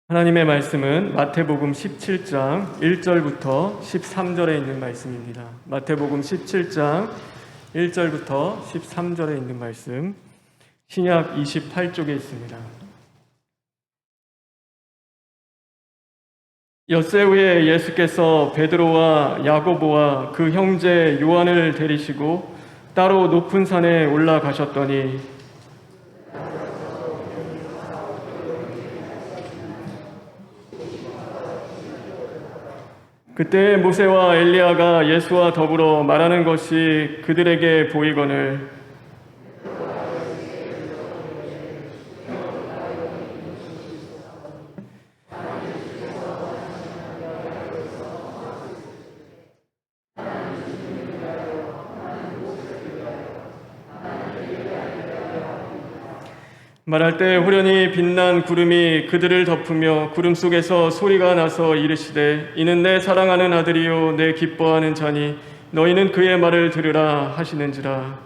하나님의 말씀은 마태복음 17장 1절부터 13절에 있는 말씀입니다. 마태복음 17장 1절부터 13절에 있는 말씀, 신약 28쪽에 있습니다. 엿새 후에 예수께서 베드로와 야고보와 그 형제 요한을 데리시고 따로 높은 산에 올라가셨더니 그때 모세와 엘리야가 예수와 더불어 말하는 것이 그들에게 보이거늘 말할 때 호련히 빛난 구름이 그들을 덮으며 구름 속에서 소리가 나서 이르시되 이는 내 사랑하는 아들이요 내 기뻐하는 자니 너희는 그의 말을 들으라 하시는지라.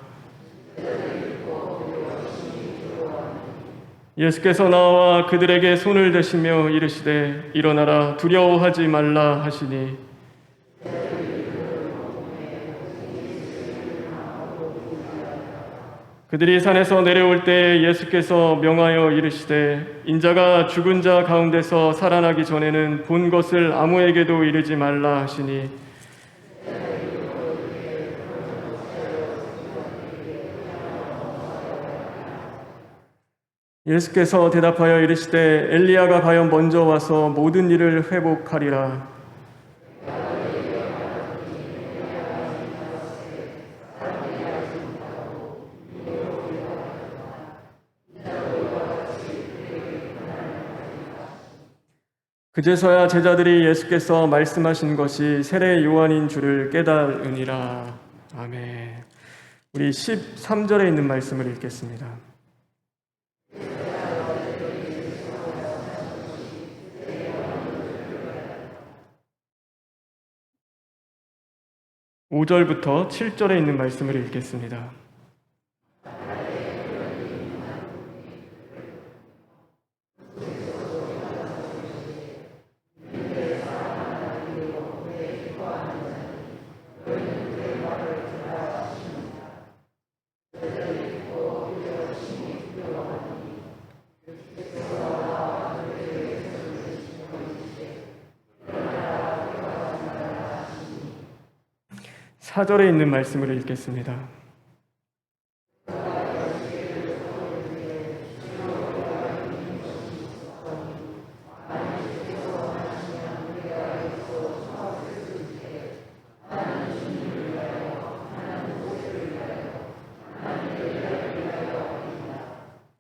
예수께서 나와 그들에게 손을 대시며 이르시되 일어나라 두려워하지 말라 하시니 그들이 산에서 내려올 때 예수께서 명하여 이르시되 인자가 죽은 자 가운데서 살아나기 전에는 본 것을 아무에게도 이르지 말라 하시니 예수께서 대답하여 이르시되 엘리야가 과연 먼저 와서 모든 일을 회복하리라. 그제서야 제자들이 예수께서 말씀하신 것이 세례 요한인 줄을 깨달으니라. 아멘. 우리 13절에 있는 말씀을 읽겠습니다. (5절부터) (7절에) 있는 말씀을 읽겠습니다. (4절에) 있는 말씀을 읽겠습니다.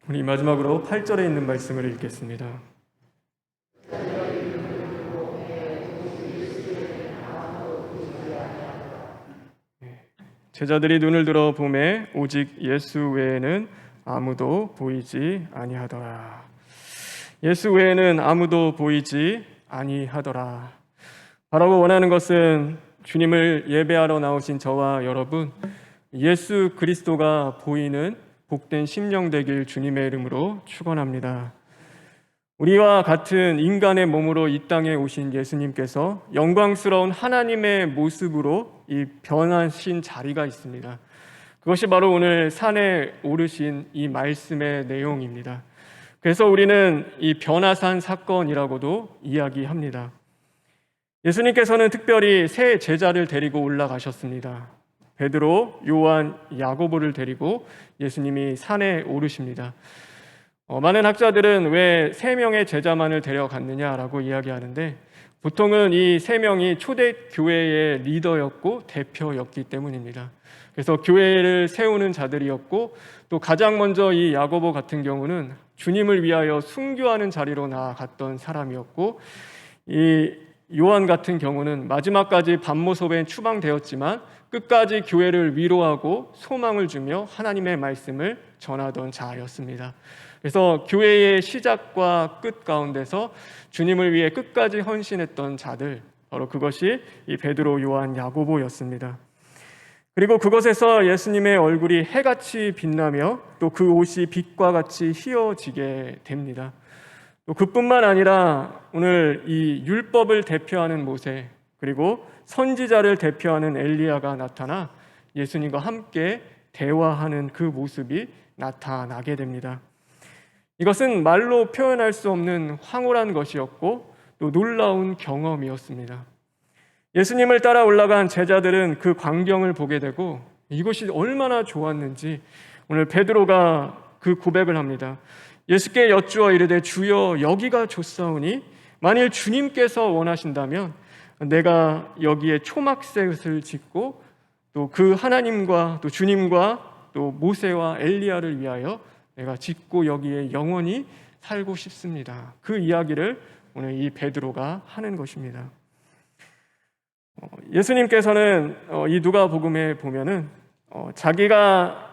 우리 마지막으로 8절에 있는 말씀을 읽겠습니다. 제자들이 눈을 들어 보매 오직 예수 외에는 아무도 보이지 아니하더라. 예수 외에는 아무도 보이지 아니하더라. 바라고 원하는 것은 주님을 예배하러 나오신 저와 여러분, 예수 그리스도가 보이는 복된 심령 되길 주님의 이름으로 축원합니다. 우리와 같은 인간의 몸으로 이 땅에 오신 예수님께서 영광스러운 하나님의 모습으로 이 변하신 자리가 있습니다. 그것이 바로 오늘 산에 오르신 이 말씀의 내용입니다. 그래서 우리는 이 변화산 사건이라고도 이야기합니다. 예수님께서는 특별히 세 제자를 데리고 올라가셨습니다. 베드로, 요한, 야고보를 데리고 예수님이 산에 오르십니다. 많은 학자들은 왜 3명의 제자만을 데려갔느냐라고 이야기하는데, 보통은 이 3명이 초대 교회의 리더였고 대표였기 때문입니다. 그래서 교회를 세우는 자들이었고, 또 가장 먼저 이 야고보 같은 경우는 주님을 위하여 순교하는 자리로 나아갔던 사람이었고, 이 요한 같은 경우는 마지막까지 반모sob에 추방되었지만 끝까지 교회를 위로하고 소망을 주며 하나님의 말씀을 전하던 자였습니다. 그래서 교회의 시작과 끝 가운데서 주님을 위해 끝까지 헌신했던 자들, 바로 그것이 이 베드로, 요한, 야고보였습니다. 그리고 그것에서 예수님의 얼굴이 해같이 빛나며 또 그 옷이 빛과 같이 휘어지게 됩니다. 또 그뿐만 아니라 오늘 이 율법을 대표하는 모세, 그리고 선지자를 대표하는 엘리야가 나타나 예수님과 함께 대화하는 그 모습이 나타나게 됩니다. 이것은 말로 표현할 수 없는 황홀한 것이었고 또 놀라운 경험이었습니다. 예수님을 따라 올라간 제자들은 그 광경을 보게 되고 이것이 얼마나 좋았는지 오늘 베드로가 그 고백을 합니다. 예수께 여쭈어 이르되 주여 여기가 좋사오니 만일 주님께서 원하신다면 내가 여기에 초막셋을 짓고 또 그 하나님과 또 주님과 또 모세와 엘리야를 위하여 내가 짓고 여기에 영원히 살고 싶습니다. 그 이야기를 오늘 이 베드로가 하는 것입니다. 예수님께서는 이 누가복음에 보면은 자기가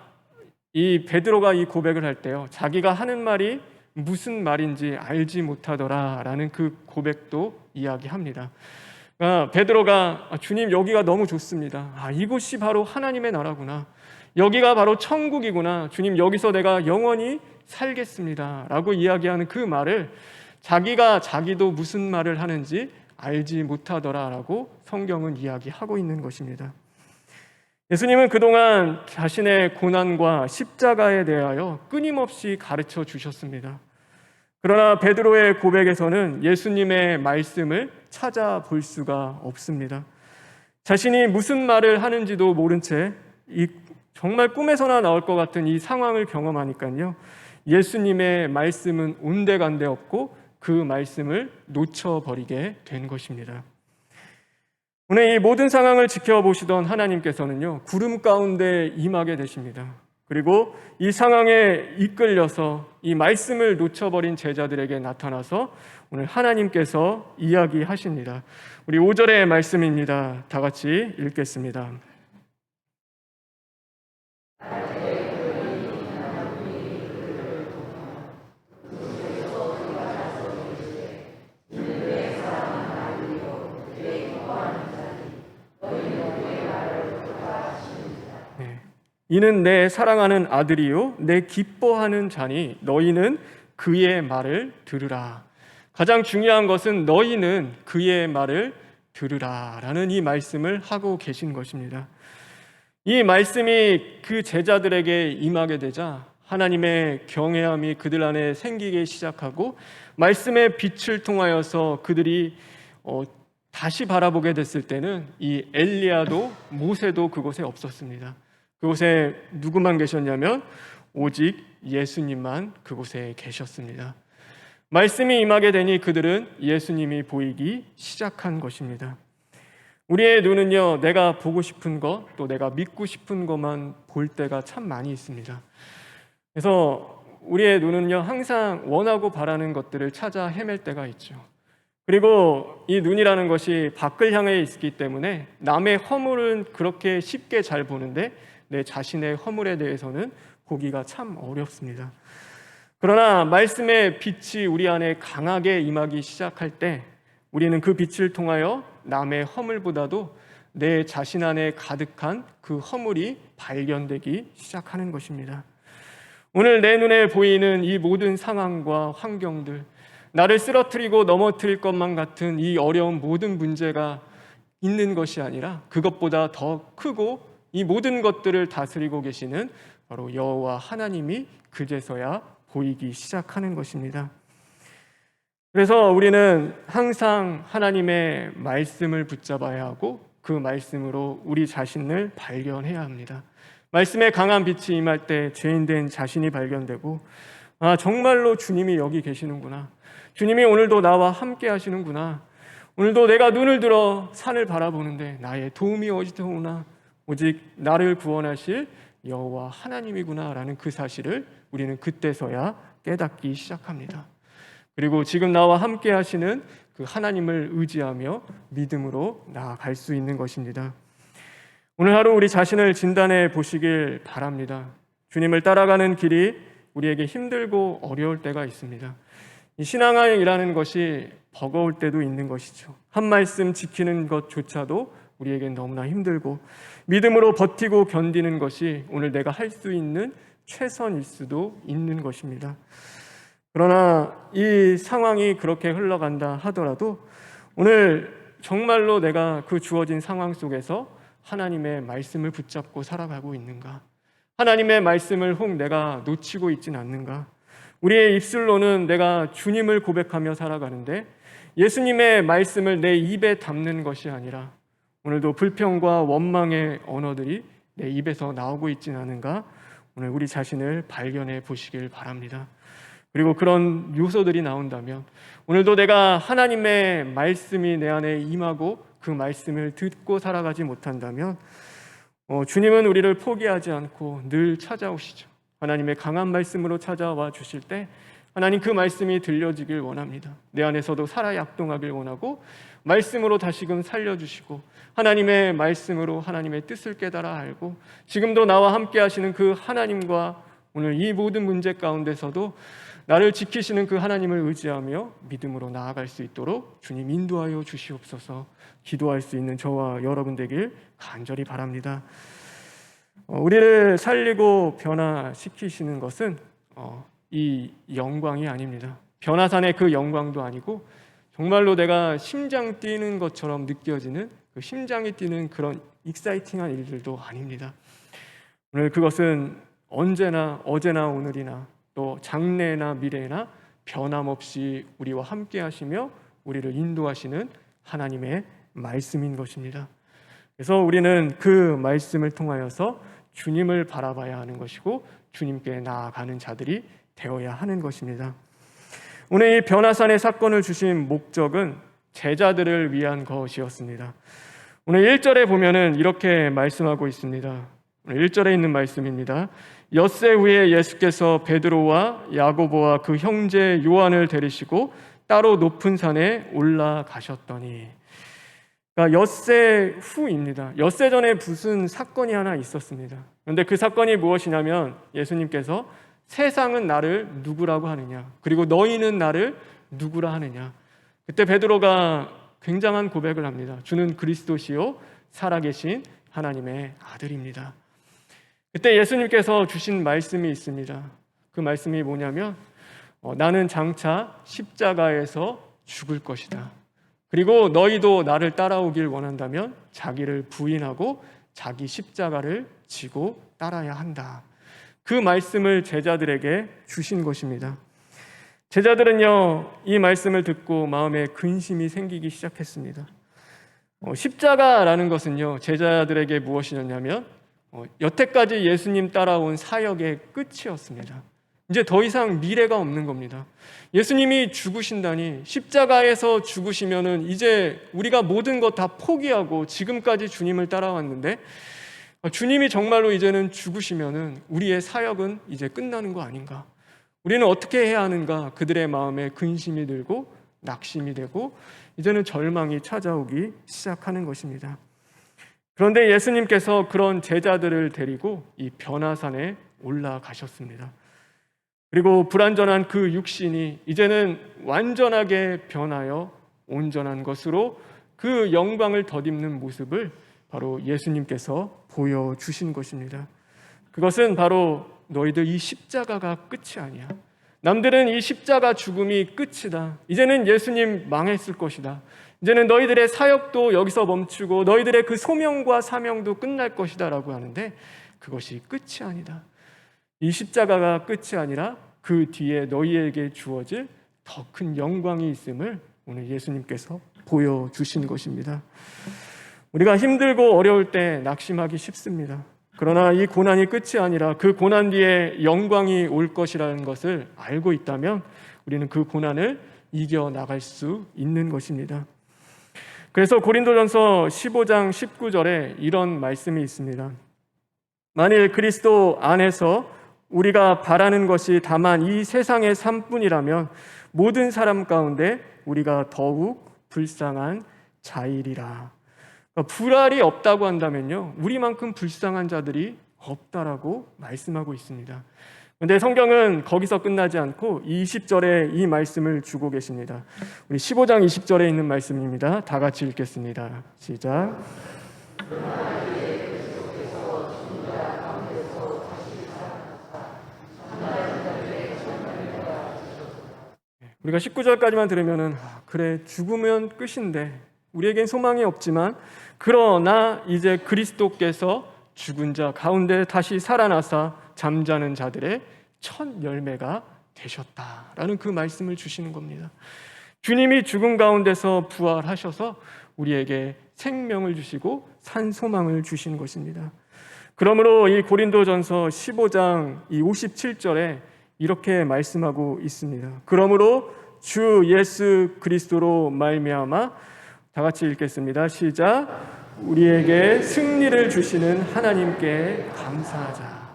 이 베드로가 이 고백을 할 때요, 자기가 하는 말이 무슨 말인지 알지 못하더라라는 그 고백도 이야기합니다. 베드로가 주님 여기가 너무 좋습니다. 이곳이 바로 하나님의 나라구나. 여기가 바로 천국이구나. 주님 여기서 내가 영원히 살겠습니다. 라고 이야기하는 그 말을 자기도 무슨 말을 하는지 알지 못하더라라고 성경은 이야기하고 있는 것입니다. 예수님은 그동안 자신의 고난과 십자가에 대하여 끊임없이 가르쳐 주셨습니다. 그러나 베드로의 고백에서는 예수님의 말씀을 찾아볼 수가 없습니다. 자신이 무슨 말을 하는지도 모른 채 정말 꿈에서나 나올 것 같은 이 상황을 경험하니까요, 예수님의 말씀은 온데간데 없고 그 말씀을 놓쳐버리게 된 것입니다. 오늘 이 모든 상황을 지켜보시던 하나님께서는요, 구름 가운데 임하게 되십니다. 그리고 이 상황에 이끌려서 이 말씀을 놓쳐버린 제자들에게 나타나서 오늘 하나님께서 이야기하십니다. 우리 5절의 말씀입니다. 다 같이 읽겠습니다. 이는 내 사랑하는 아들이요 내 기뻐하는 자니 너희는 그의 말을 들으라. 가장 중요한 것은 너희는 그의 말을 들으라 라는 이 말씀을 하고 계신 것입니다. 이 말씀이 그 제자들에게 임하게 되자 하나님의 경외함이 그들 안에 생기기 시작하고 말씀의 빛을 통하여서 그들이 다시 바라보게 됐을 때는 이 엘리야도 모세도 그곳에 없었습니다. 그곳에 누구만 계셨냐면 오직 예수님만 그곳에 계셨습니다. 말씀이 임하게 되니 그들은 예수님이 보이기 시작한 것입니다. 우리의 눈은요, 내가 보고 싶은 것, 또 내가 믿고 싶은 것만 볼 때가 참 많이 있습니다. 그래서 우리의 눈은요, 항상 원하고 바라는 것들을 찾아 헤맬 때가 있죠. 그리고 이 눈이라는 것이 밖을 향해 있기 때문에 남의 허물은 그렇게 쉽게 잘 보는데 내 자신의 허물에 대해서는 보기가 참 어렵습니다. 그러나 말씀의 빛이 우리 안에 강하게 임하기 시작할 때 우리는 그 빛을 통하여 남의 허물보다도 내 자신 안에 가득한 그 허물이 발견되기 시작하는 것입니다. 오늘 내 눈에 보이는 이 모든 상황과 환경들, 나를 쓰러뜨리고 넘어뜨릴 것만 같은 이 어려운 모든 문제가 있는 것이 아니라 그것보다 더 크고 이 모든 것들을 다스리고 계시는 바로 여호와 하나님이 그제서야 보이기 시작하는 것입니다. 그래서 우리는 항상 하나님의 말씀을 붙잡아야 하고 그 말씀으로 우리 자신을 발견해야 합니다. 말씀의 강한 빛이 임할 때 죄인된 자신이 발견되고 정말로 주님이 여기 계시는구나. 주님이 오늘도 나와 함께 하시는구나. 오늘도 내가 눈을 들어 산을 바라보는데 나의 도움이 어디서 오나? 오직 나를 구원하실 여호와 하나님이구나 라는 그 사실을 우리는 그때서야 깨닫기 시작합니다. 그리고 지금 나와 함께 하시는 그 하나님을 의지하며 믿음으로 나아갈 수 있는 것입니다. 오늘 하루 우리 자신을 진단해 보시길 바랍니다. 주님을 따라가는 길이 우리에게 힘들고 어려울 때가 있습니다. 이 신앙이라는 것이 버거울 때도 있는 것이죠. 한 말씀 지키는 것조차도 우리에겐 너무나 힘들고 믿음으로 버티고 견디는 것이 오늘 내가 할 수 있는 최선일 수도 있는 것입니다. 그러나 이 상황이 그렇게 흘러간다 하더라도 오늘 정말로 내가 그 주어진 상황 속에서 하나님의 말씀을 붙잡고 살아가고 있는가? 하나님의 말씀을 혹 내가 놓치고 있진 않는가? 우리의 입술로는 내가 주님을 고백하며 살아가는데 예수님의 말씀을 내 입에 담는 것이 아니라 오늘도 불평과 원망의 언어들이 내 입에서 나오고 있진 않은가? 오늘 우리 자신을 발견해 보시길 바랍니다. 그리고 그런 요소들이 나온다면 오늘도 내가 하나님의 말씀이 내 안에 임하고 그 말씀을 듣고 살아가지 못한다면 주님은 우리를 포기하지 않고 늘 찾아오시죠. 하나님의 강한 말씀으로 찾아와 주실 때 하나님 그 말씀이 들려지길 원합니다. 내 안에서도 살아 약동하길 원하고 말씀으로 다시금 살려주시고 하나님의 말씀으로 하나님의 뜻을 깨달아 알고 지금도 나와 함께 하시는 그 하나님과 오늘 이 모든 문제 가운데서도 나를 지키시는 그 하나님을 의지하며 믿음으로 나아갈 수 있도록 주님 인도하여 주시옵소서. 기도할 수 있는 저와 여러분 되길 간절히 바랍니다. 우리를 살리고 변화시키시는 것은 이 영광이 아닙니다. 변화산의 그 영광도 아니고 정말로 내가 심장 뛰는 것처럼 느껴지는 그 심장이 뛰는 그런 익사이팅한 일들도 아닙니다. 오늘 그것은 언제나 어제나 오늘이나 또 장래나 미래나 변함없이 우리와 함께 하시며 우리를 인도하시는 하나님의 말씀인 것입니다. 그래서 우리는 그 말씀을 통하여서 주님을 바라봐야 하는 것이고 주님께 나아가는 자들이 되어야 하는 것입니다. 오늘 이 변화산의 사건을 주신 목적은 제자들을 위한 것이었습니다. 오늘 1절에 보면은 이렇게 말씀하고 있습니다. 오늘 1절에 있는 말씀입니다. 엿새 후에 예수께서 베드로와 야고보와 그 형제 요한을 데리시고 따로 높은 산에 올라가셨더니, 그러니까 엿새 후입니다. 엿새 전에 무슨 사건이 하나 있었습니다. 그런데 그 사건이 무엇이냐면 예수님께서 세상은 나를 누구라고 하느냐, 그리고 너희는 나를 누구라 하느냐. 그때 베드로가 굉장한 고백을 합니다. 주는 그리스도시요 살아계신 하나님의 아들입니다. 그때 예수님께서 주신 말씀이 있습니다. 그 말씀이 뭐냐면 나는 장차 십자가에서 죽을 것이다. 그리고 너희도 나를 따라오길 원한다면 자기를 부인하고 자기 십자가를 지고 따라야 한다. 그 말씀을 제자들에게 주신 것입니다. 제자들은요, 이 말씀을 듣고 마음에 근심이 생기기 시작했습니다. 십자가라는 것은요, 제자들에게 무엇이었냐면 여태까지 예수님 따라온 사역의 끝이었습니다. 이제 더 이상 미래가 없는 겁니다. 예수님이 죽으신다니, 십자가에서 죽으시면은 이제 우리가 모든 것 다 포기하고 지금까지 주님을 따라왔는데 주님이 정말로 이제는 죽으시면은 우리의 사역은 이제 끝나는 거 아닌가? 우리는 어떻게 해야 하는가? 그들의 마음에 근심이 들고 낙심이 되고 이제는 절망이 찾아오기 시작하는 것입니다. 그런데 예수님께서 그런 제자들을 데리고 이 변화산에 올라가셨습니다. 그리고 불완전한 그 육신이 이제는 완전하게 변하여 온전한 것으로 그 영광을 덧입는 모습을 바로 예수님께서 보여주신 것입니다. 그것은 바로 너희들 이 십자가가 끝이 아니야. 남들은 이 십자가 죽음이 끝이다. 이제는 예수님 망했을 것이다. 이제는 너희들의 사역도 여기서 멈추고 너희들의 그 소명과 사명도 끝날 것이다 라고 하는데 그것이 끝이 아니다. 이 십자가가 끝이 아니라 그 뒤에 너희에게 주어질 더 큰 영광이 있음을 오늘 예수님께서 보여주신 것입니다. 우리가 힘들고 어려울 때 낙심하기 쉽습니다. 그러나 이 고난이 끝이 아니라 그 고난 뒤에 영광이 올 것이라는 것을 알고 있다면 우리는 그 고난을 이겨나갈 수 있는 것입니다. 그래서 고린도전서 15장 19절에 이런 말씀이 있습니다. 만일 그리스도 안에서 우리가 바라는 것이 다만 이 세상의 삶뿐이라면 모든 사람 가운데 우리가 더욱 불쌍한 자이리라. 그러니까 불알이 없다고 한다면요, 우리만큼 불쌍한 자들이 없다라고 말씀하고 있습니다. 그런데 성경은 거기서 끝나지 않고 20절에 이 말씀을 주고 계십니다. 우리 15장 20절에 있는 말씀입니다. 다 같이 읽겠습니다. 시작. 우리가 19절까지만 들으면은 그래 죽으면 끝인데 우리에겐 소망이 없지만 그러나 이제 그리스도께서 죽은 자 가운데 다시 살아나사 잠자는 자들의 첫 열매가 되셨다라는 그 말씀을 주시는 겁니다. 주님이 죽음 가운데서 부활하셔서 우리에게 생명을 주시고 산 소망을 주시는 것입니다. 그러므로 이 고린도전서 15장 이 57절에 이렇게 말씀하고 있습니다. 그러므로 주 예수 그리스도로 말미암아, 다 같이 읽겠습니다. 시작. 우리에게 승리를 주시는 하나님께 감사하자.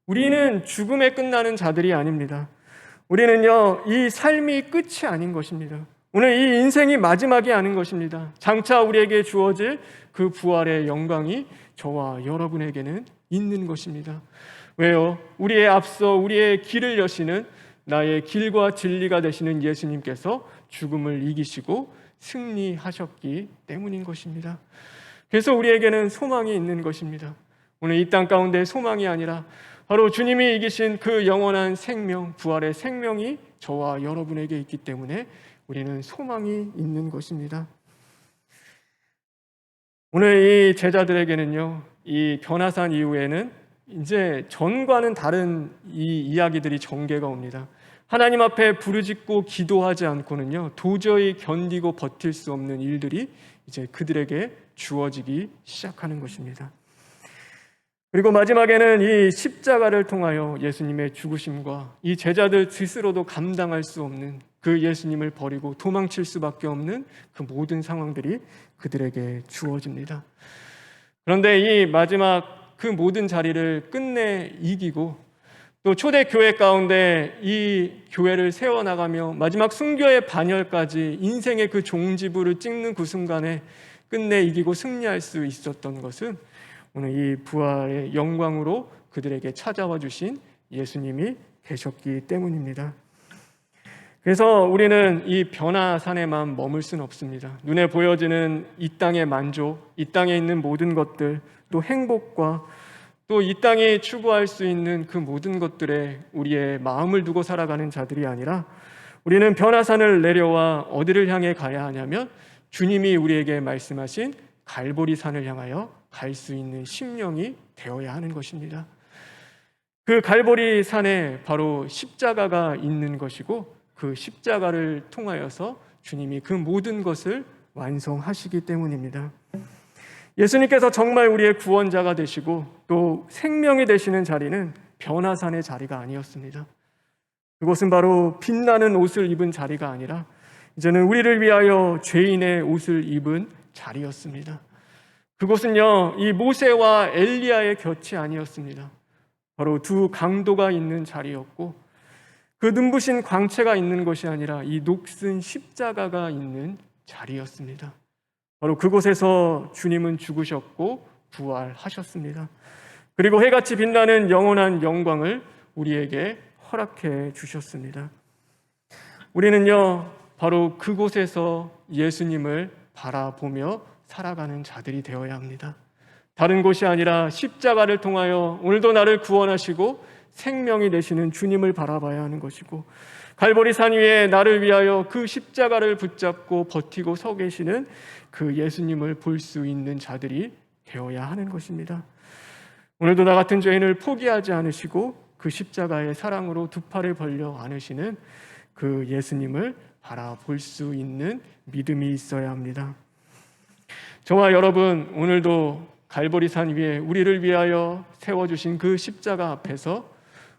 우리는 죽음에 끝나는 자들이 아닙니다. 우리는요, 이 삶이 끝이 아닌 것입니다. 오늘 이 인생이 마지막이 아닌 것입니다. 장차 우리에게 주어질 그 부활의 영광이 저와 여러분에게는 있는 것입니다. 왜요? 우리의 앞서 우리의 길을 여시는 나의 길과 진리가 되시는 예수님께서 죽음을 이기시고 승리하셨기 때문인 것입니다. 그래서 우리에게는 소망이 있는 것입니다. 오늘 이 땅 가운데 소망이 아니라 바로 주님이 이기신 그 영원한 생명, 부활의 생명이 저와 여러분에게 있기 때문에 우리는 소망이 있는 것입니다. 오늘 이 제자들에게는요, 이 변화산 이후에는 이제 전과는 다른 이 이야기들이 전개가 옵니다. 하나님 앞에 부르짖고 기도하지 않고는요, 도저히 견디고 버틸 수 없는 일들이 이제 그들에게 주어지기 시작하는 것입니다. 그리고 마지막에는 이 십자가를 통하여 예수님의 죽으심과 이 제자들 스스로도 감당할 수 없는 그 예수님을 버리고 도망칠 수밖에 없는 그 모든 상황들이 그들에게 주어집니다. 그런데 이 마지막 그 모든 자리를 끝내 이기고 또 초대교회 가운데 이 교회를 세워나가며 마지막 순교의 반열까지 인생의 그 종지부를 찍는 그 순간에 끝내 이기고 승리할 수 있었던 것은 오늘 이 부활의 영광으로 그들에게 찾아와 주신 예수님이 계셨기 때문입니다. 그래서 우리는 이 변화산에만 머물 수는 없습니다. 눈에 보여지는 이 땅의 만족, 이 땅에 있는 모든 것들, 또 행복과 또 이 땅에 추구할 수 있는 그 모든 것들에 우리의 마음을 두고 살아가는 자들이 아니라 우리는 변화산을 내려와 어디를 향해 가야 하냐면 주님이 우리에게 말씀하신 갈보리산을 향하여 갈 수 있는 심령이 되어야 하는 것입니다. 그 갈보리산에 바로 십자가가 있는 것이고 그 십자가를 통하여서 주님이 그 모든 것을 완성하시기 때문입니다. 예수님께서 정말 우리의 구원자가 되시고 또 생명이 되시는 자리는 변화산의 자리가 아니었습니다. 그곳은 바로 빛나는 옷을 입은 자리가 아니라 이제는 우리를 위하여 죄인의 옷을 입은 자리였습니다. 그곳은요, 이 모세와 엘리야의 곁이 아니었습니다. 바로 두 강도가 있는 자리였고 그 눈부신 광채가 있는 것이 아니라 이 녹슨 십자가가 있는 자리였습니다. 바로 그곳에서 주님은 죽으셨고 부활하셨습니다. 그리고 해같이 빛나는 영원한 영광을 우리에게 허락해 주셨습니다. 우리는요, 바로 그곳에서 예수님을 바라보며 살아가는 자들이 되어야 합니다. 다른 곳이 아니라 십자가를 통하여 오늘도 나를 구원하시고 생명이 되시는 주님을 바라봐야 하는 것이고 갈보리산 위에 나를 위하여 그 십자가를 붙잡고 버티고 서 계시는 그 예수님을 볼 수 있는 자들이 되어야 하는 것입니다. 오늘도 나 같은 죄인을 포기하지 않으시고 그 십자가의 사랑으로 두 팔을 벌려 안으시는 그 예수님을 바라볼 수 있는 믿음이 있어야 합니다. 저와 여러분, 오늘도 갈보리산 위에 우리를 위하여 세워주신 그 십자가 앞에서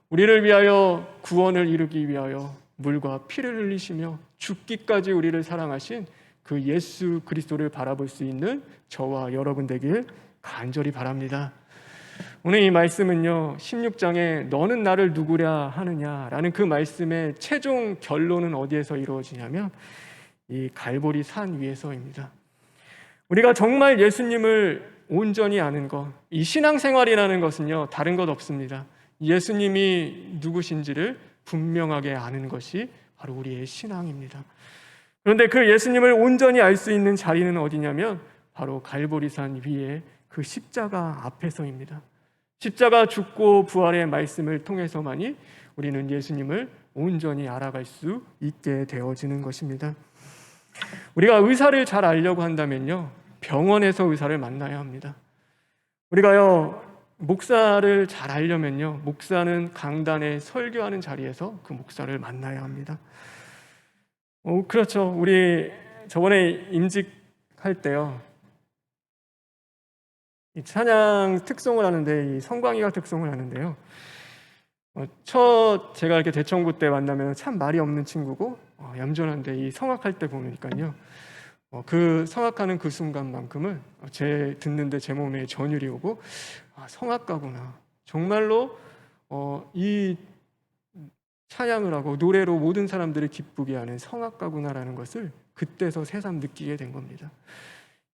우리를 위하여 구원을 이루기 위하여 물과 피를 흘리시며 죽기까지 우리를 사랑하신 그 예수 그리스도를 바라볼 수 있는 저와 여러분 되길 간절히 바랍니다. 오늘 이 말씀은요, 16장에 너는 나를 누구랴 하느냐라는 그 말씀의 최종 결론은 어디에서 이루어지냐면 이 갈보리 산 위에서입니다. 우리가 정말 예수님을 온전히 아는 것, 이 신앙생활이라는 것은요, 다른 것 없습니다. 예수님이 누구신지를 분명하게 아는 것이 바로 우리의 신앙입니다. 그런데 그 예수님을 온전히 알 수 있는 자리는 어디냐면 바로 갈보리산 위에 그 십자가 앞에서입니다. 십자가 죽고 부활의 말씀을 통해서만이 우리는 예수님을 온전히 알아갈 수 있게 되어지는 것입니다. 우리가 의사를 잘 알려고 한다면요, 병원에서 의사를 만나야 합니다. 우리가요, 목사를 잘 알려면요, 목사는 강단에 설교하는 자리에서 그 목사를 만나야 합니다. 그렇죠. 우리 저번에 임직할 때요, 이 찬양 특송을 하는데, 이 성광이가 특송을 하는데요, 제가 이렇게 대청부 때 만나면 참 말이 없는 친구고 얌전한데, 이 성악할 때 보니까요, 그 성악하는 그 순간만큼은 듣는데 제 몸에 전율이 오고, 성악가구나, 정말로 이 찬양을 하고 노래로 모든 사람들을 기쁘게 하는 성악가구나라는 것을 그때서 새삼 느끼게 된 겁니다.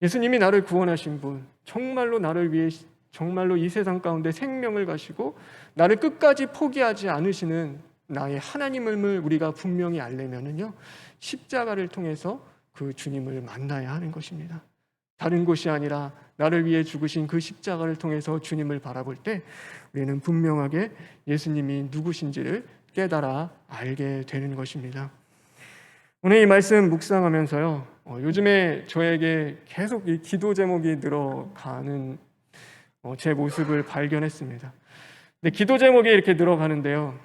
예수님이 나를 구원하신 분, 정말로 나를 위해 정말로 이 세상 가운데 생명을 가시고 나를 끝까지 포기하지 않으시는 나의 하나님을 우리가 분명히 알려면은요, 십자가를 통해서 그 주님을 만나야 하는 것입니다. 다른 곳이 아니라 나를 위해 죽으신 그 십자가를 통해서 주님을 바라볼 때 우리는 분명하게 예수님이 누구신지를 깨달아 알게 되는 것입니다. 오늘 이 말씀 묵상하면서요, 요즘에 저에게 계속 이 기도 제목이 늘어가는 제 모습을 발견했습니다. 근데 기도 제목이 이렇게 늘어가는데요,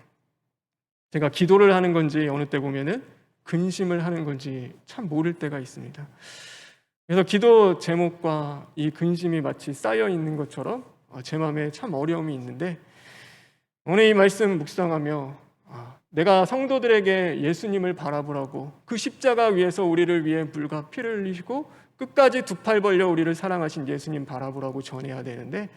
제가 기도를 하는 건지 어느 때 보면은 근심을 하는 건지 참 모를 때가 있습니다. 그래서 기도 제목과 이 근심이 마치 쌓여 있는 것처럼 제 마음에 참 어려움이 있는데, 오늘 이 말씀 묵상하며 내가 성도들에게 예수님을 바라보라고, 그 십자가 위에서 우리를 위해 물과 피를 흘리시고 끝까지 두 팔 벌려 우리를 사랑하신 예수님 바라보라고 전해야 되는데,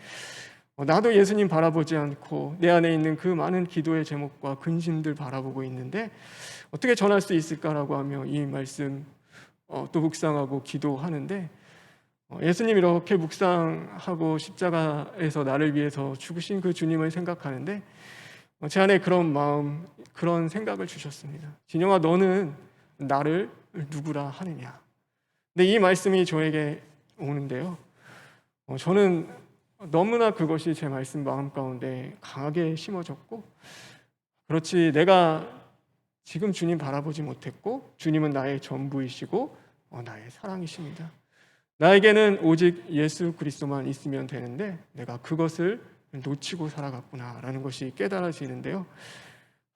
나도 예수님 바라보지 않고 내 안에 있는 그 많은 기도의 제목과 근심들 바라보고 있는데 어떻게 전할 수 있을까라고 하며 이 말씀 또 묵상하고 기도하는데, 예수님 이렇게 묵상하고 십자가에서 나를 위해서 죽으신 그 주님을 생각하는데 제 안에 그런 마음, 그런 생각을 주셨습니다. 진영아, 너는 나를 누구라 하느냐. 근데 이 말씀이 저에게 오는데요, 저는 너무나 그것이 제 말씀 마음 가운데 강하게 심어졌고, 그렇지, 내가 지금 주님 바라보지 못했고 주님은 나의 전부이시고 나의 사랑이십니다. 나에게는 오직 예수 그리스도만 있으면 되는데 내가 그것을 놓치고 살아갔구나라는 것이 깨달아지는데요,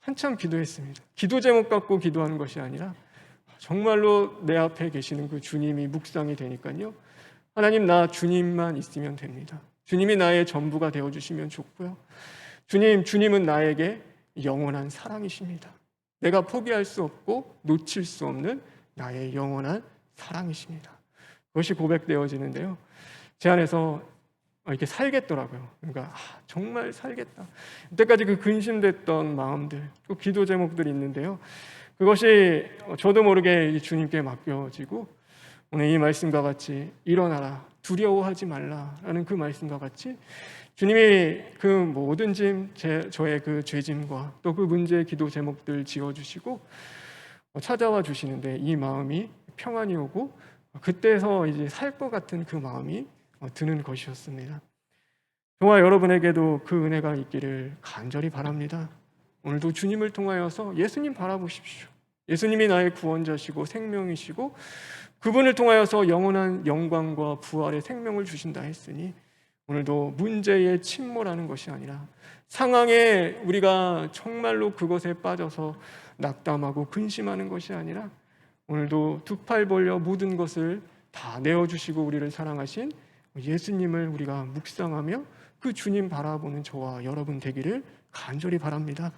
한참 기도했습니다. 기도 제목 갖고 기도하는 것이 아니라 정말로 내 앞에 계시는 그 주님이 묵상이 되니까요, 하나님, 나 주님만 있으면 됩니다. 주님이 나의 전부가 되어주시면 좋고요, 주님은 나에게 영원한 사랑이십니다. 내가 포기할 수 없고 놓칠 수 없는 나의 영원한 사랑이십니다. 그것이 고백되어지는데요, 제 안에서 이렇게 살겠더라고요. 그러니까 정말 살겠다. 이때까지 그 근심됐던 마음들, 또 기도 제목들이 있는데요, 그것이 저도 모르게 주님께 맡겨지고 오늘 이 말씀과 같이 일어나라, 두려워하지 말라라는 그 말씀과 같이 주님이 그 모든 저의 그 죄짐과 또 그 문제의 기도 제목들 지어주시고 찾아와 주시는데 이 마음이 평안이 오고 그때서 이제 살 것 같은 그 마음이 드는 것이었습니다. 저와 여러분에게도 그 은혜가 있기를 간절히 바랍니다. 오늘도 주님을 통하여서 예수님 바라보십시오. 예수님이 나의 구원자시고 생명이시고 그분을 통하여서 영원한 영광과 부활의 생명을 주신다 했으니 오늘도 문제에 침몰하는 것이 아니라 상황에 우리가 정말로 그것에 빠져서 낙담하고 근심하는 것이 아니라 오늘도 두 팔 벌려 모든 것을 다 내어주시고 우리를 사랑하신 예수님을 우리가 묵상하며 그 주님 바라보는 저와 여러분 되기를 간절히 바랍니다.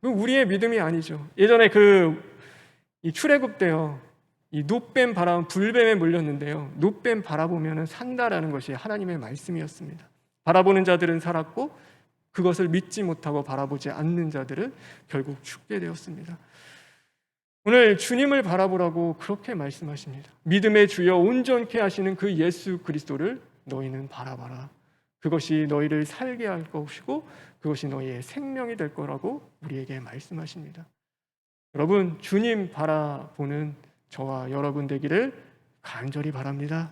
우리의 믿음이 아니죠. 예전에 이 출애굽 때요, 이 놋뱀 불뱀에 물렸는데요, 놋뱀 바라보면 산다라는 것이 하나님의 말씀이었습니다. 바라보는 자들은 살았고 그것을 믿지 못하고 바라보지 않는 자들은 결국 죽게 되었습니다. 오늘 주님을 바라보라고 그렇게 말씀하십니다. 믿음의 주여 온전케 하시는 그 예수 그리스도를 너희는 바라봐라. 그것이 너희를 살게 할 것이고 그것이 너희의 생명이 될 거라고 우리에게 말씀하십니다. 여러분, 주님 바라보는 저와 여러분 되기를 간절히 바랍니다.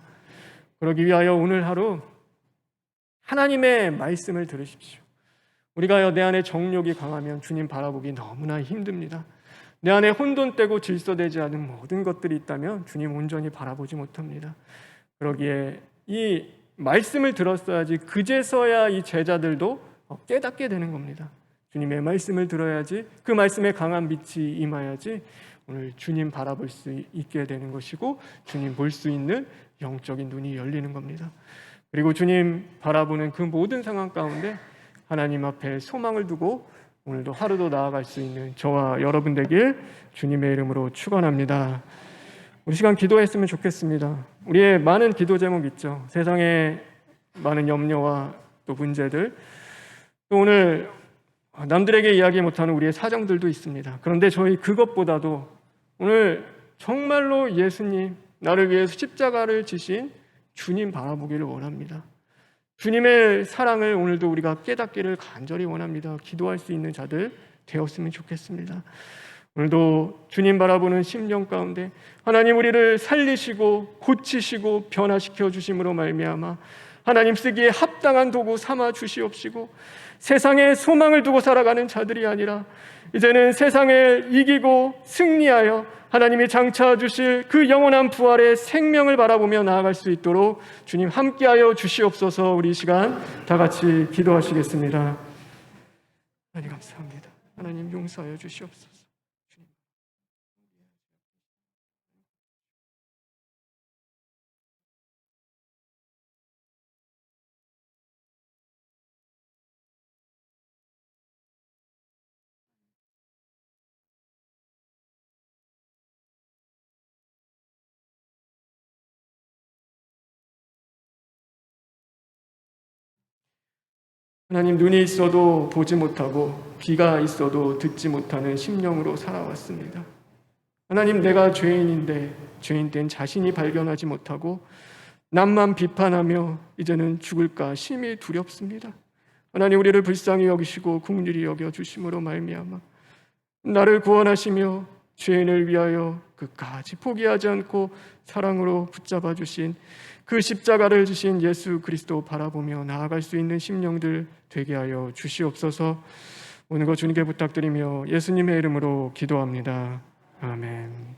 그러기 위하여 오늘 하루 하나님의 말씀을 들으십시오. 우리가 내 안에 정욕이 강하면 주님 바라보기 너무나 힘듭니다. 내 안에 혼돈되고 질서되지 않은 모든 것들이 있다면 주님 온전히 바라보지 못합니다. 그러기에 이 말씀을 들었어야지 그제서야 이 제자들도 깨닫게 되는 겁니다. 주님의 말씀을 들어야지 그 말씀에 강한 빛이 임하야지 오늘 주님 바라볼 수 있게 되는 것이고 주님 볼 수 있는 영적인 눈이 열리는 겁니다. 그리고 주님 바라보는 그 모든 상황 가운데 하나님 앞에 소망을 두고 오늘도 하루도 나아갈 수 있는 저와 여러분 되길 주님의 이름으로 축원합니다. 우리 시간 기도했으면 좋겠습니다. 우리의 많은 기도 제목 있죠. 세상에 많은 염려와 또 문제들, 또 오늘 남들에게 이야기 못하는 우리의 사정들도 있습니다. 그런데 저희 그것보다도 오늘 정말로 예수님, 나를 위해서 십자가를 지신 주님 바라보기를 원합니다. 주님의 사랑을 오늘도 우리가 깨닫기를 간절히 원합니다. 기도할 수 있는 자들 되었으면 좋겠습니다. 오늘도 주님 바라보는 심령 가운데 하나님 우리를 살리시고 고치시고 변화시켜 주심으로 말미암아 하나님 쓰기에 합당한 도구 삼아 주시옵시고 세상에 소망을 두고 살아가는 자들이 아니라 이제는 세상을 이기고 승리하여 하나님이 장차 주실 그 영원한 부활의 생명을 바라보며 나아갈 수 있도록 주님 함께하여 주시옵소서. 우리 이 시간 다 같이 기도하시겠습니다. 하나님 감사합니다. 하나님 용서하여 주시옵소서. 하나님 눈이 있어도 보지 못하고 귀가 있어도 듣지 못하는 심령으로 살아왔습니다. 하나님 내가 죄인인데 죄인된 자신이 발견하지 못하고 남만 비판하며 이제는 죽을까 심히 두렵습니다. 하나님 우리를 불쌍히 여기시고 긍휼히 여겨 주심으로 말미암아 나를 구원하시며 죄인을 위하여 끝까지 포기하지 않고 사랑으로 붙잡아 주신 그 십자가를 주신 예수 그리스도 바라보며 나아갈 수 있는 심령들 되게 하여 주시옵소서. 오늘 거 주님께 부탁드리며 예수님의 이름으로 기도합니다. 아멘.